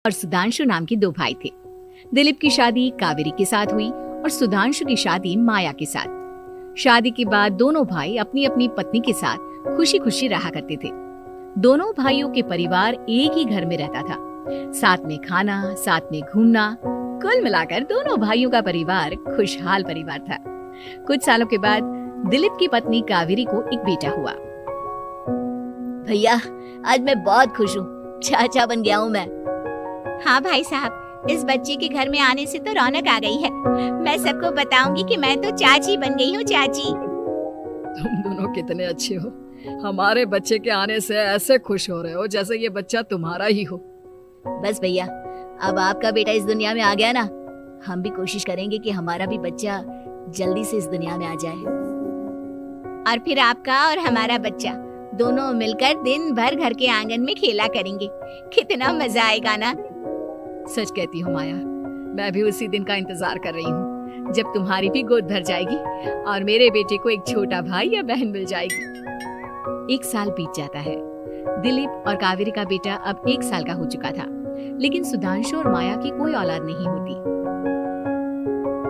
और सुधांशु नाम के दो भाई थे। दिलीप की शादी कावेरी के साथ हुई और सुधांशु की शादी माया के साथ। शादी के बाद दोनों भाई अपनी अपनी पत्नी के साथ खुशी खुशी रहा करते थे। दोनों भाइयों के परिवार एक ही घर में रहता था, साथ में खाना, साथ में घूमना। कुल मिलाकर दोनों भाइयों का परिवार खुशहाल परिवार था। कुछ सालों के बाद दिलीप की पत्नी कावेरी को एक बेटा हुआ। भैया, आज मैं बहुत खुश हूँ, चाचा बन गया हूँ मैं। हाँ भाई साहब, इस बच्चे के घर में आने से तो रौनक आ गई है। मैं सबको बताऊंगी कि मैं तो चाची बन गई हूँ, चाची। तुम दोनों कितने अच्छे हो। हमारे बच्चे के आने से ऐसे खुश हो रहे हो जैसे ये बच्चा तुम्हारा ही हो। बस भैया, अब आपका बेटा इस दुनिया में आ गया ना, हम भी कोशिश करेंगे कि हमारा भी बच्चा जल्दी से इस दुनिया में आ जाए। और फिर आपका और हमारा बच्चा दोनों मिलकर दिन भर घर के आंगन में खेला करेंगे। कितना मजा आएगा ना। सच कहती हूँ माया, मैं भी उसी दिन का इंतजार कर रही हूँ जब तुम्हारी भी गोद भर जाएगी और मेरे बेटे को एक छोटा भाई या बहन मिल जाएगी। 1 साल बीत जाता है। दिलीप और कावेरी का बेटा अब 1 साल का हो चुका था, लेकिन सुधांशु और माया की कोई औलाद नहीं होती।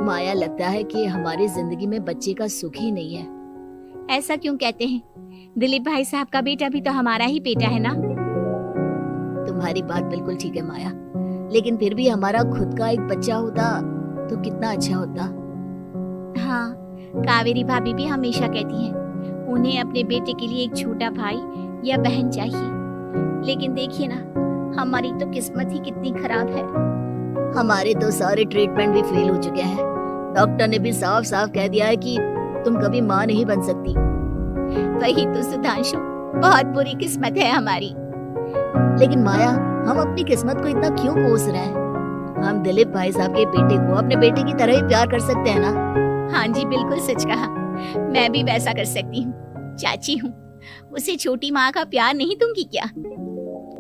माया, लगता है कि हमारी जिंदगी में बच्चे का सुख ही नहीं है। ऐसा क्यों कहते हैं? दिलीप भाई साहब का बेटा भी तो हमारा ही बेटा है ना। तुम्हारी बात बिल्कुल ठीक है माया, लेकिन फिर भी हमारा खुद का एक बच्चा होता तो कितना अच्छा होता। हाँ, कावेरी भाभी भी हमेशा कहती हैं उन्हें अपने बेटे के लिए एक छोटा भाई या बहन चाहिए। लेकिन देखिए ना, हमारी तो किस्मत ही कितनी खराब है। हमारे तो सारे ट्रीटमेंट भी फेल हो चुके हैं। डॉक्टर ने भी साफ साफ कह दिया है कि तुम कभी माँ नहीं बन सकती। वही तो सुधांशु, बहुत बुरी किस्मत है हमारी। लेकिन माया, हम अपनी किस्मत को इतना क्यों कोस रहे हैं? हम दिलीप भाई साहब के बेटे को अपने बेटे की तरह ही प्यार कर सकते हैं ना। हाँ जी, बिल्कुल सच कहा। मैं भी वैसा कर सकती हूँ। चाची हूँ, उसे छोटी माँ का प्यार नहीं दूंगी क्या?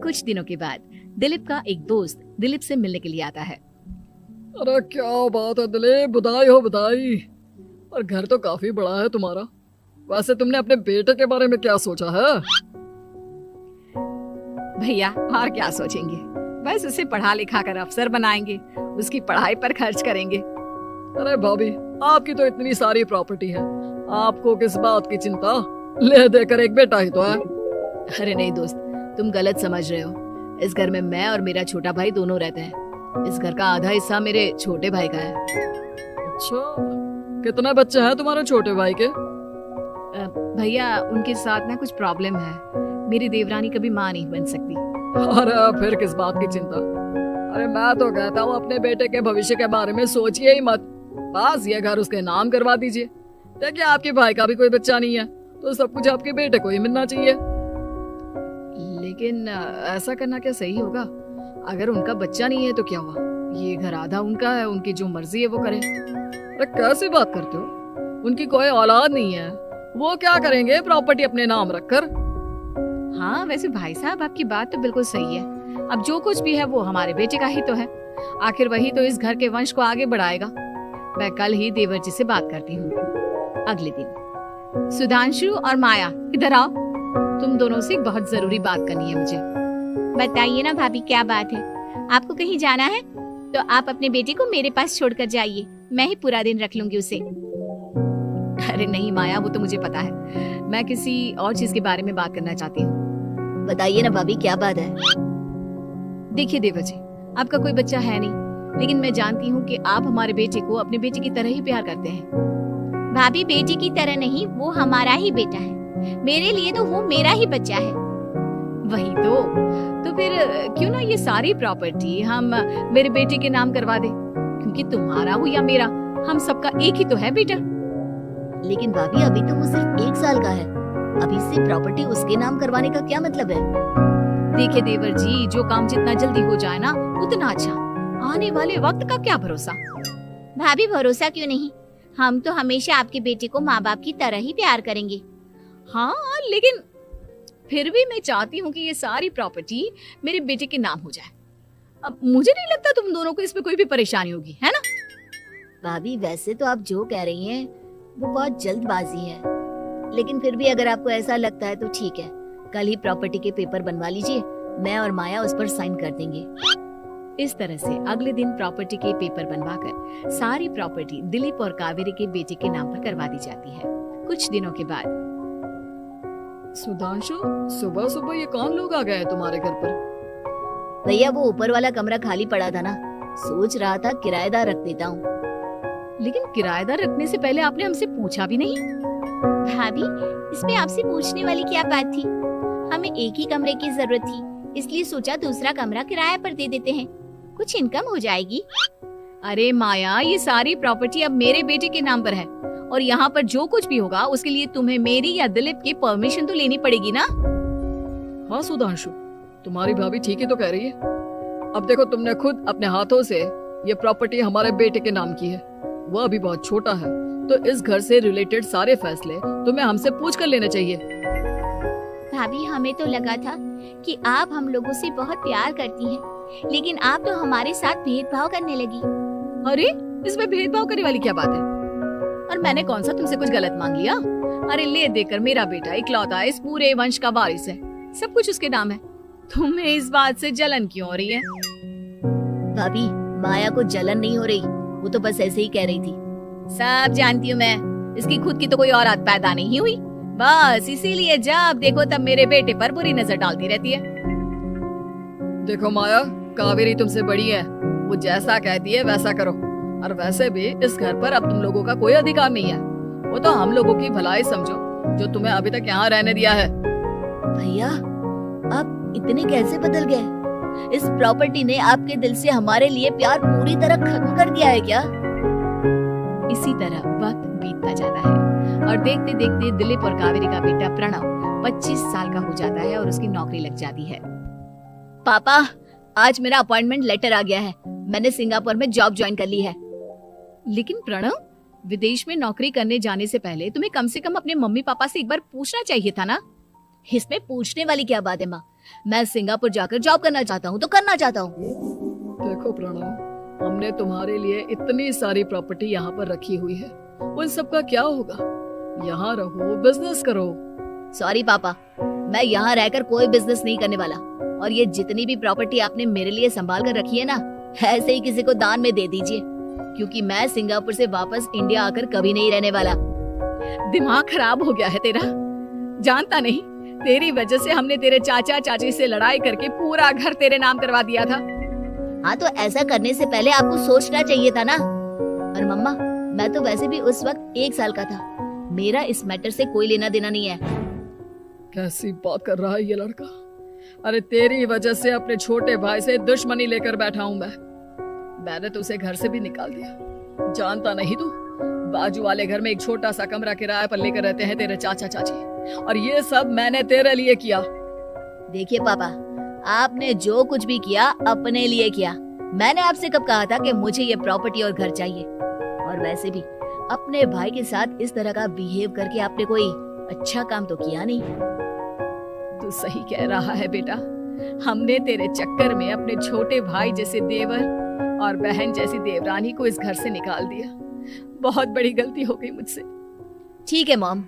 कुछ दिनों के बाद दिलीप का एक दोस्त दिलीप से मिलने के लिए आता है। अरे क्या बात है दिलीप, बधाई हो बधाई। और घर तो काफी बड़ा है तुम्हारा। वैसे तुमने अपने बेटे के बारे में क्या सोचा है? भैया, और क्या सोचेंगे, बस उसे पढ़ा लिखा कर अफसर बनाएंगे, उसकी पढ़ाई पर खर्च करेंगे। अरे भाभी, आपकी तो इतनी सारी प्रॉपर्टी है, आपको किस बात की चिंता? ले देकर एक बेटा ही तो है। अरे नहीं दोस्त, तुम गलत समझ रहे हो। इस घर में मैं और मेरा छोटा भाई दोनों रहते हैं। इस घर का आधा हिस्सा मेरे छोटे भाई का है। अच्छा, कितने बच्चे हैं तुम्हारे छोटे भाई के? भैया, उनके साथ ना कुछ प्रॉब्लम है। मेरी देवरानी कभी माँ नहीं बन सकती। अरे फिर किस बात की चिंता? अरे मैं तो कहता हूँ अपने बेटे के भविष्य के बारे में सोचिए ही मत। बस ये घर उसके नाम करवा दीजिए। देखिए, आपके भाई का भी कोई बच्चा नहीं है तो सब कुछ आपके बेटे को ही मिलना चाहिए। लेकिन ऐसा करना क्या सही होगा? अगर उनका बच्चा नहीं है तो क्या हुआ? ये घर आधा उनका है, उनकी जो मर्जी है वो करें। अरे कैसी बात करते हो? उनकी कोई औलाद नहीं है, वो क्या करेंगे प्रॉपर्टी अपने नाम रखकर? हाँ, वैसे भाई साहब, आपकी बात तो बिल्कुल सही है। अब जो कुछ भी है वो हमारे बेटे का ही तो है। आखिर वही तो इस घर के वंश को आगे बढ़ाएगा। मैं कल ही देवर जी से बात करती हूँ। अगले दिन सुधांशु और माया, इधर आओ, तुम दोनों से बहुत जरूरी बात करनी है मुझे। बताइए ना भाभी, क्या बात है? आपको कहीं जाना है तो आप अपने बेटे को मेरे पास छोड़कर जाइए, मैं ही पूरा दिन रख लूंगी उसे। अरे नहीं माया, वो तो मुझे पता है। मैं किसी और चीज के बारे में बात करना चाहती हूँ। बताइए ना भाभी, क्या बात है? देखिए देवर जी, आपका कोई बच्चा है नहीं, लेकिन मैं जानती हूँ कि आप हमारे बेटे को अपने बेटे की तरह ही प्यार करते हैं। भाभी, बेटे की तरह नहीं, वो हमारा ही बेटा है। मेरे लिए तो वो मेरा ही बच्चा है। वही तो फिर क्यों ना ये सारी प्रॉपर्टी हम मेरे बेटे के नाम करवा दे, क्योंकि तुम्हारा हो या मेरा, हम सबका एक ही तो है बेटा। लेकिन भाभी, अभी तो वो सिर्फ 1 साल का है। अभी से प्रॉपर्टी उसके नाम करवाने का क्या मतलब है? देखिए देवर जी, जो काम जितना जल्दी हो जाए ना उतना अच्छा। आने वाले वक्त का क्या भरोसा। भाभी, भरोसा क्यों नहीं, हम तो हमेशा आपके बेटे को माँ बाप की तरह ही प्यार करेंगे। हाँ, लेकिन फिर भी मैं चाहती हूँ कि ये सारी प्रॉपर्टी मेरे बेटे के नाम हो जाए। अब मुझे नहीं लगता तुम दोनों को इसमें कोई भी परेशानी होगी, है ना? भाभी, वैसे तो आप जो कह रही हैं वो बहुत जल्दबाजी है, लेकिन फिर भी अगर आपको ऐसा लगता है तो ठीक है। कल ही प्रॉपर्टी के पेपर बनवा लीजिए, मैं और माया उस पर साइन कर देंगे। इस तरह से अगले दिन प्रॉपर्टी के पेपर बनवाकर सारी प्रॉपर्टी दिलीप और कावेरी के बेटे के नाम पर करवा दी जाती है। कुछ दिनों के बाद सुधांशु, सुबह सुबह ये कौन लोग आ गए हैं तुम्हारे घर पर? भैया वो ऊपर वाला कमरा खाली पड़ा था ना, सोच रहा था किराएदार रख देता हूँ। लेकिन किराएदार रखने से पहले आपने हमसे पूछा भी नहीं। भाभी, इसमें आपसे पूछने वाली क्या बात थी? हमें एक ही कमरे की जरूरत थी, इसलिए सोचा दूसरा कमरा किराए पर दे देते हैं, कुछ इनकम हो जाएगी। अरे माया, ये सारी प्रॉपर्टी अब मेरे बेटे के नाम पर है और यहाँ पर जो कुछ भी होगा उसके लिए तुम्हें मेरी या दिलीप की परमिशन तो लेनी पड़ेगी ना। हाँ सुधांशु, तुम्हारी भाभी ठीक ही तो कह रही है। अब देखो, तुमने खुद अपने हाथों से ये प्रॉपर्टी हमारे बेटे के नाम की है, वह अभी बहुत छोटा है, तो इस घर से रिलेटेड सारे फैसले तुम्हें हमसे पूछ कर लेने चाहिए। भाभी, हमें तो लगा था कि आप हम लोगों से बहुत प्यार करती हैं, लेकिन आप तो हमारे साथ भेदभाव करने लगी। अरे, इसमें भेदभाव करने वाली क्या बात है? और मैंने कौन सा तुमसे कुछ गलत मांग लिया? अरे ले देकर मेरा बेटा इकलौता इस पूरे वंश का वारिस है, सब कुछ उसके नाम है। तुम्हें इस बात से जलन क्यों हो रही है? भाभी, माया को जलन नहीं हो रही, वो तो बस ऐसे ही कह रही थी। सब जानती हूँ मैं, इसकी खुद की तो कोई औलाद पैदा नहीं हुई, बस इसीलिए जब देखो तब मेरे बेटे पर बुरी नजर डालती रहती है। देखो माया, कावेरी तुमसे बड़ी है, वो जैसा कहती है वैसा करो। और वैसे भी इस घर पर अब तुम लोगों का कोई अधिकार नहीं है, वो तो हम लोगों की भलाई समझो जो तुम्हें अभी तक यहाँ रहने दिया है। भैया, आप इतने कैसे बदल गए? इस प्रॉपर्टी ने आपके दिल से हमारे लिए प्यार पूरी तरह खत्म कर दिया है क्या? इसी तरह वक्त बीतता जाता है और देखते देखते दिलीप और कावेरी का बेटा प्रणव 25 साल का हो जाता है और उसकी नौकरी लग जाती है। पापा, आज मेरा अपॉइंटमेंट लेटर आ गया है, मैंने सिंगापुर में जॉब ज्वाइन कर ली है। लेकिन प्रणव, विदेश में नौकरी करने जाने से पहले तुम्हें कम से कम अपने मम्मी पापा से एक बार पूछना चाहिए था ना। इसमें पूछने वाली क्या बात है माँ? मैं सिंगापुर जाकर जॉब करना चाहता हूँ तो करना चाहता हूँ। देखो प्रणव, हमने तुम्हारे लिए इतनी सारी प्रॉपर्टी यहाँ पर रखी हुई है, उन सब का क्या होगा? यहाँ रहो, बिजनेस करो। सॉरी पापा, मैं यहाँ रहकर कोई बिजनेस नहीं करने वाला, और ये जितनी भी प्रॉपर्टी आपने मेरे लिए संभाल कर रखी है ना, ऐसे ही किसी को दान में दे दीजिए, क्योंकि मैं सिंगापुर से वापस इंडिया आकर कभी नहीं रहने वाला। दिमाग खराब हो गया है तेरा, जानता नहीं तेरी वजह से हमने तेरे चाचा चाची से लड़ाई करके पूरा घर तेरे नाम करवा दिया था। हाँ, तो ऐसा करने से पहले आपको सोचना चाहिए था ना। और मम्मा, मैं तो वैसे भी उस वक्त 1 साल का था, मेरा इस मैटर से कोई लेना देना नहीं है। कैसी बात कर रहा है ये लड़का? अरे तेरी वजह से अपने छोटे भाई से दुश्मनी लेकर बैठा हूँ मैंने तो उसे घर से भी निकाल दिया। जानता नहीं तू, बाजू वाले घर में एक छोटा सा कमरा किराए पर लेकर रहते हैं तेरे चाचा चाची, और ये सब मैंने तेरे लिए किया। देखिए पापा, आपने जो कुछ भी किया अपने लिए किया। मैंने आपसे कब कहा था कि मुझे ये प्रॉपर्टी और घर चाहिए? और वैसे भी अपने भाई के साथ इस तरह का बिहेव करके आपने कोई अच्छा काम तो किया नहीं। तू सही कह रहा है बेटा, हमने तेरे चक्कर में अपने छोटे भाई जैसे देवर और बहन जैसी देवरानी को इस घर से निकाल दिया। बहुत बड़ी गलती हो गई मुझसे। ठीक है मॉम,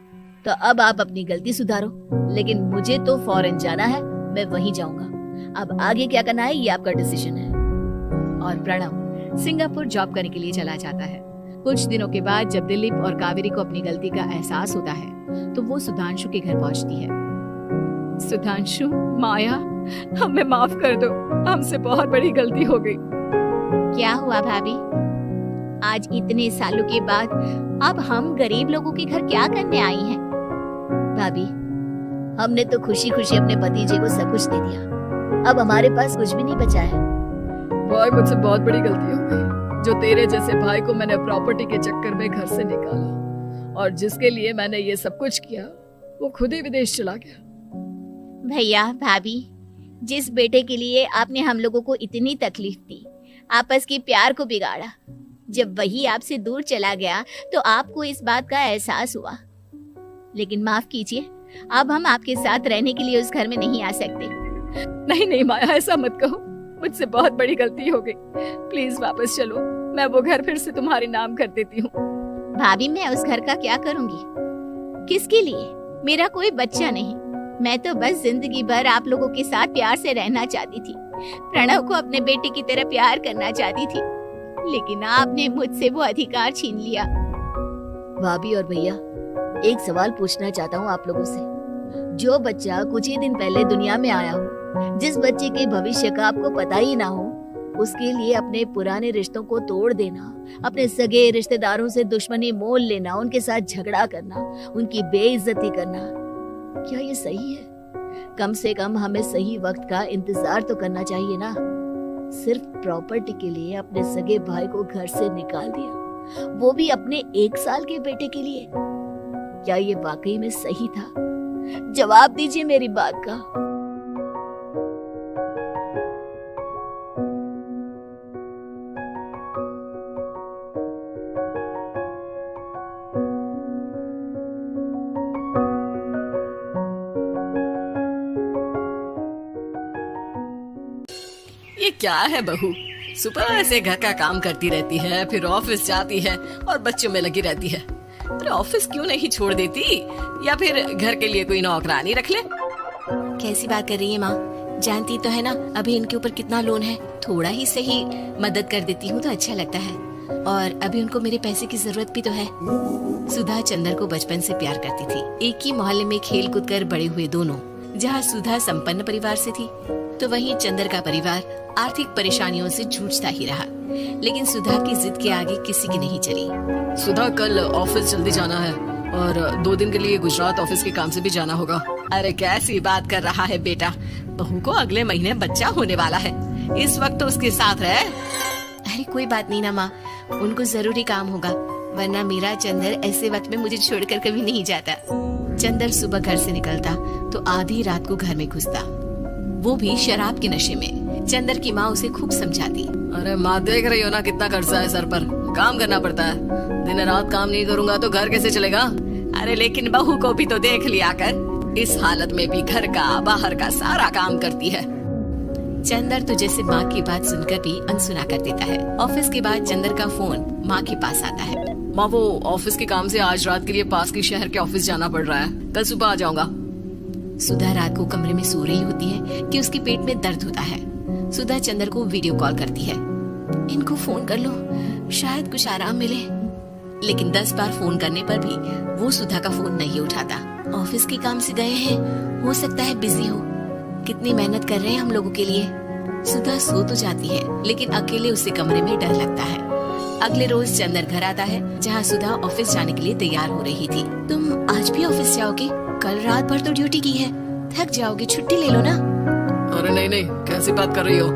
तो अब आप अपनी गलती सुधारो, लेकिन मुझे तो फॉरेन जाना है, मैं वहीं जाऊंगा। अब आगे क्या करना है ये आपका डिसीजन है। और प्रणव सिंगापुर जॉब करने के लिए चला जाता है। कुछ दिनों के बाद जब दिलीप और कावेरी को अपनी गलती का एहसास होता है तो वो सुधांशु के घर पहुंचती है। सुधांशु, माया, हमें माफ कर दो, हमसे बहुत बड़ी गलती हो गई। क्या हुआ भाभी? आज इतने सालों के बाद अब हम गरीब लोगों के घर क्या करने आई हैं? भाभी, हमने तो खुशी खुशी अपने भतीजे को सब कुछ दे दिया, अब हमारे पास कुछ भी नहीं बचा है। भाई, मुझसे बहुत बड़ी गलती हो गई, जो तेरे जैसे भाई को मैंने प्रॉपर्टी के चक्कर में घर से निकाला, और जिसके लिए मैंने ये सब कुछ किया वो खुद ही विदेश चला गया। भैया भाभी, जिस बेटे के लिए आपने हम लोगों को इतनी तकलीफ दी, आपस के प्यार को बिगाड़ा, जब वही आपसे दूर चला गया तो आपको इस बात का एहसास हुआ। लेकिन माफ कीजिए, अब हम आपके साथ रहने के लिए उस घर में नहीं आ सकते। नहीं नहीं माया, ऐसा मत कहो, मुझसे बहुत बड़ी गलती हो गई, प्लीज वापस चलो, मैं वो घर फिर से तुम्हारे नाम कर देती हूँ। भाभी, मैं उस घर का क्या करूंगी? किसके लिए? मेरा कोई बच्चा नहीं, मैं तो बस जिंदगी भर आप लोगों के साथ प्यार से रहना चाहती थी। प्रणव को अपने बेटे की तरह प्यार करना चाहती थी, लेकिन आपने मुझसे वो अधिकार छीन लिया। भाभी और भैया, एक सवाल पूछना चाहता हूँ आप लोगों से। जो बच्चा कुछ ही दिन पहले दुनिया में आया हो, जिस बच्चे के भविष्य का आपको पता ही ना हो, उसके लिए अपने पुराने रिश्तों को तोड़ देना, अपने सगे रिश्तेदारों से दुश्मनी मोल लेना, उनके साथ झगड़ा करना, उनकी बेइज्जती करना, क्या ये सही है? कम से कम हमें सही वक्त का इंतजार तो करना चाहिए ना। सिर्फ प्रॉपर्टी के लिए अपने सगे भाई को घर से निकाल दिया, वो भी अपने 1 साल के बेटे के लिए। क्या ये वाकई में सही था? जवाब दीजिए मेरी बात का। ये क्या है बहू, सुबह से घर का काम करती रहती है, फिर ऑफिस जाती है और बच्चों में लगी रहती है। अरे ऑफिस क्यों नहीं छोड़ देती, या फिर घर के लिए कोई नौकरानी रख ले। कैसी बात कर रही है माँ? जानती तो है ना अभी इनके ऊपर कितना लोन है। थोड़ा ही सही मदद कर देती हूँ तो अच्छा लगता है, और अभी उनको मेरे पैसे की जरूरत भी तो है। सुधा चंदर को बचपन से प्यार करती थी। एक ही मोहल्ले में खेल कूद कर बड़े हुए दोनों। जहाँ सुधा संपन्न परिवार से थी, तो वहीं चंदर का परिवार आर्थिक परेशानियों से जूझता ही रहा। लेकिन सुधा की जिद के आगे किसी की नहीं चली। सुधा, कल ऑफिस जल्दी जाना है और 2 दिन के लिए गुजरात ऑफिस के काम से भी जाना होगा। अरे कैसी बात कर रहा है बेटा, बहू को अगले महीने बच्चा होने वाला है, इस वक्त तो उसके साथ रहे। अरे कोई बात नहीं ना माँ, उनको जरूरी काम होगा, वरना मेरा चंदर ऐसे वक्त में मुझे छोड़कर कभी नहीं जाता। चंदर सुबह घर से निकलता तो आधी रात को घर में घुसता, वो भी शराब के नशे में। चंदर की माँ उसे खूब समझाती। अरे माँ, देख रही हो ना कितना कर्जा है सर पर, काम करना पड़ता है। दिन रात काम नहीं करूँगा तो घर कैसे चलेगा। अरे लेकिन बहू को भी तो देख लिया कर, इस हालत में भी घर का बाहर का सारा काम करती है। चंदर तो जैसे माँ की बात सुनकर भी अनसुना कर देता है। ऑफिस के बाद चंदर का फोन माँ के पास आता है। माँ, वो ऑफिस के काम से आज रात के लिए पास के शहर के ऑफिस जाना पड़ रहा है, कल सुबह आ जाऊंगा। सुधा रात को कमरे में सो रही होती है कि उसके पेट में दर्द होता है। सुधा चंदर को वीडियो कॉल करती है। इनको फोन कर लो, शायद कुछ आराम मिले। लेकिन 10 बार फोन करने पर भी वो सुधा का फोन नहीं उठाता। ऑफिस के काम से गए हैं, हो सकता है बिजी हो। कितनी मेहनत कर रहे हैं हम लोगों के लिए। सुधा सो तो जाती है, लेकिन अकेले उससे कमरे में डर लगता है। अगले रोज चंदर घर आता है, जहाँ सुधा ऑफिस जाने के लिए तैयार हो रही थी। तुम आज भी ऑफिस जाओगे? कल रात भर तो ड्यूटी की है, थक जाओगे, छुट्टी ले लो ना। अरे नहीं नहीं, कैसी बात कर रही हो,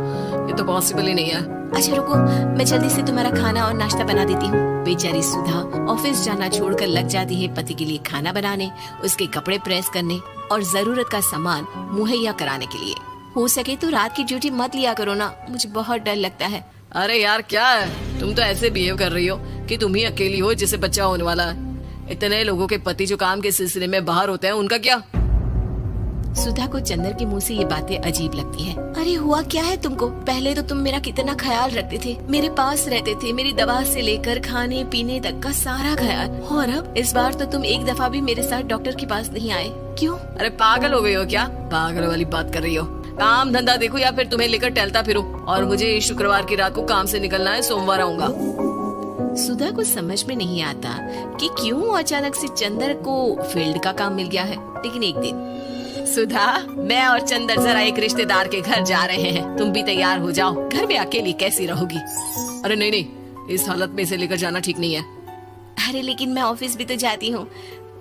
ये तो पॉसिबल ही नहीं है। अच्छा रुको, मैं जल्दी से तुम्हारा खाना और नाश्ता बना देती हूँ। बेचारी सुधा ऑफिस जाना छोड़कर लग जाती है पति के लिए खाना बनाने, उसके कपड़े प्रेस करने और जरूरत का सामान मुहैया कराने के लिए। हो सके तो रात की ड्यूटी मत लिया करो ना, मुझे बहुत डर लगता है। अरे यार क्या है, तुम तो ऐसे बिहेव कर रही हो कि तुम ही अकेली हो जिसे बच्चा होने वाला है। इतने लोगों के पति जो काम के सिलसिले में बाहर होते हैं, उनका क्या? सुधा को चंदर के मुंह से ये बातें अजीब लगती है। अरे हुआ क्या है तुमको? पहले तो तुम मेरा कितना ख्याल रखते थे, मेरे पास रहते थे, मेरी दवा से लेकर खाने पीने तक का सारा ख्याल। और अब इस बार तो तुम एक दफा भी मेरे साथ डॉक्टर के पास नहीं आए, क्यों? अरे पागल हो गई हो क्या? पागल वाली बात कर रही हो। काम धंधा देखो या फिर तुम्हें लेकर टहलता फिरो। और मुझे शुक्रवार की रात को काम से निकलना है, सोमवार आऊंगा। सुधा को समझ में नहीं आता कि क्यों अचानक से चंदर को फील्ड का काम मिल गया है। लेकिन एक दिन, सुधा, मैं और चंदर जरा एक रिश्तेदार के घर जा रहे हैं, तुम भी तैयार हो जाओ, घर में अकेली कैसी रहोगी? अरे नहीं नहीं, इस हालत में इसे लेकर जाना ठीक नहीं है। अरे लेकिन मैं ऑफिस भी तो जाती हूँ,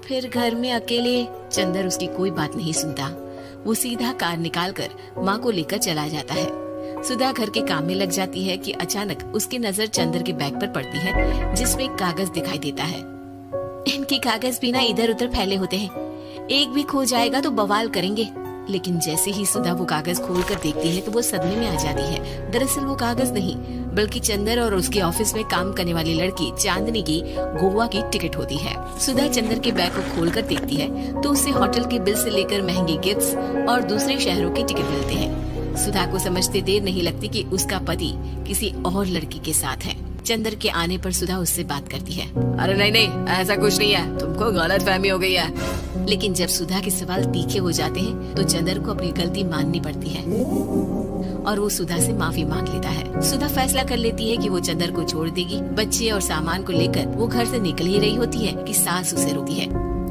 फिर घर में अकेले। चंदर उसकी कोई बात नहीं सुनता। वो सीधा कार निकालकर माँ को लेकर चला जाता है। सुधा घर के काम में लग जाती है कि अचानक उसकी नजर चंदर के बैग पर पड़ती है, जिसमें एक कागज दिखाई देता है। इनके कागज भी ना इधर उधर फैले होते हैं, एक भी खो जाएगा तो बवाल करेंगे। लेकिन जैसे ही सुधा वो कागज खोलकर देखती है तो वो सदमे में आ जाती है। दरअसल वो कागज नहीं, बल्कि चंदर और उसके ऑफिस में काम करने वाली लड़की चांदनी की गोवा की टिकट होती है। सुधा चंदर के बैग को खोलकर देखती है तो उसे होटल के बिल से लेकर महंगे गिफ्ट्स और दूसरे शहरों के टिकट मिलते हैं। सुधा को समझते देर नहीं लगती कि उसका पति किसी और लड़की के साथ है। चंदर के आने पर सुधा उससे बात करती है। अरे नहीं नहीं, ऐसा कुछ नहीं है, तुमको गलतफहमी हो गई है। लेकिन जब सुधा के सवाल तीखे हो जाते हैं तो चंदर को अपनी गलती माननी पड़ती है और वो सुधा से माफी मांग लेता है। सुधा फैसला कर लेती है कि वो चंदर को छोड़ देगी। बच्चे और सामान को लेकर वो घर से निकल ही रही होती है कि सास उसे रोकती है।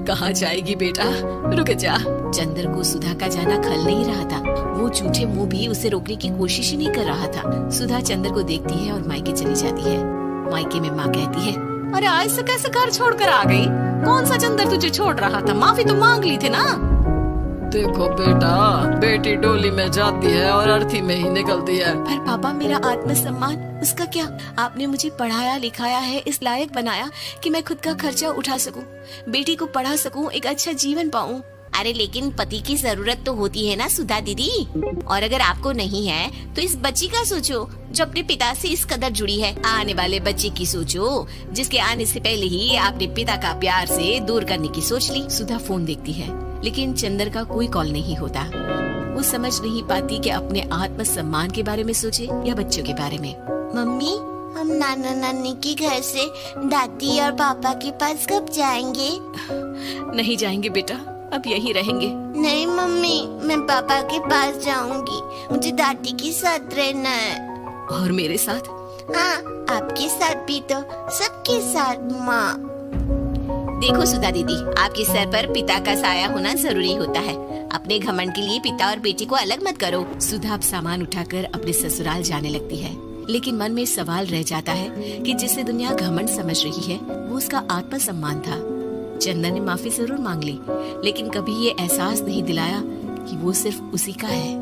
कहाँ जाएगी बेटा, रुक जा। चंदर को सुधा का जाना खल नहीं रहा था। वो झूठे मुंह भी उसे रोकने की कोशिश ही नहीं कर रहा था। सुधा चंदर को देखती है और मायके चली जाती है। मायके में माँ कहती है, अरे आज से कैसे घर छोड़कर आ गई? कौन सा चंदर तुझे छोड़ रहा था? माफी तो मांग ली थी ना। देखो बेटा, बेटी डोली में जाती है और अर्थी में ही निकलती है। पर पापा, मेरा आत्मसम्मान, उसका क्या? आपने मुझे पढ़ाया लिखाया है, इस लायक बनाया कि मैं खुद का खर्चा उठा सकूं, बेटी को पढ़ा सकूं, एक अच्छा जीवन पाऊं। अरे लेकिन पति की जरूरत तो होती है ना सुधा दीदी, और अगर आपको नहीं है तो इस बच्ची का सोचो जो अपने पिता से इस कदर जुड़ी है। आने वाले बच्चे की सोचो जिसके आने से पहले ही आपने पिता का प्यार से दूर करने की सोच ली। सुधा फोन देखती है लेकिन चंदर का कोई कॉल नहीं होता। वो समझ नहीं पाती कि अपने आत्मसम्मान के बारे में सोचे या बच्चों के बारे में। मम्मी, हम नाना नानी के घर से दादी और पापा के पास कब जाएंगे? नहीं जाएंगे बेटा, अब यहीं रहेंगे। नहीं मम्मी, मैं पापा के पास जाऊंगी, मुझे दादी के साथ रहना है। और मेरे साथ? हाँ, आपके साथ भी तो, सबके साथ माँ। देखो सुधा दीदी, आपके सर पर पिता का साया होना जरूरी होता है। अपने घमंड के लिए पिता और बेटी को अलग मत करो। सुधा अब सामान उठाकर अपने ससुराल जाने लगती है, लेकिन मन में सवाल रह जाता है कि जिसे दुनिया घमंड समझ रही है वो उसका आत्मसम्मान था। चंदर ने माफी जरूर मांग ली, लेकिन कभी ये एहसास नहीं दिलाया कि वो सिर्फ उसी का है।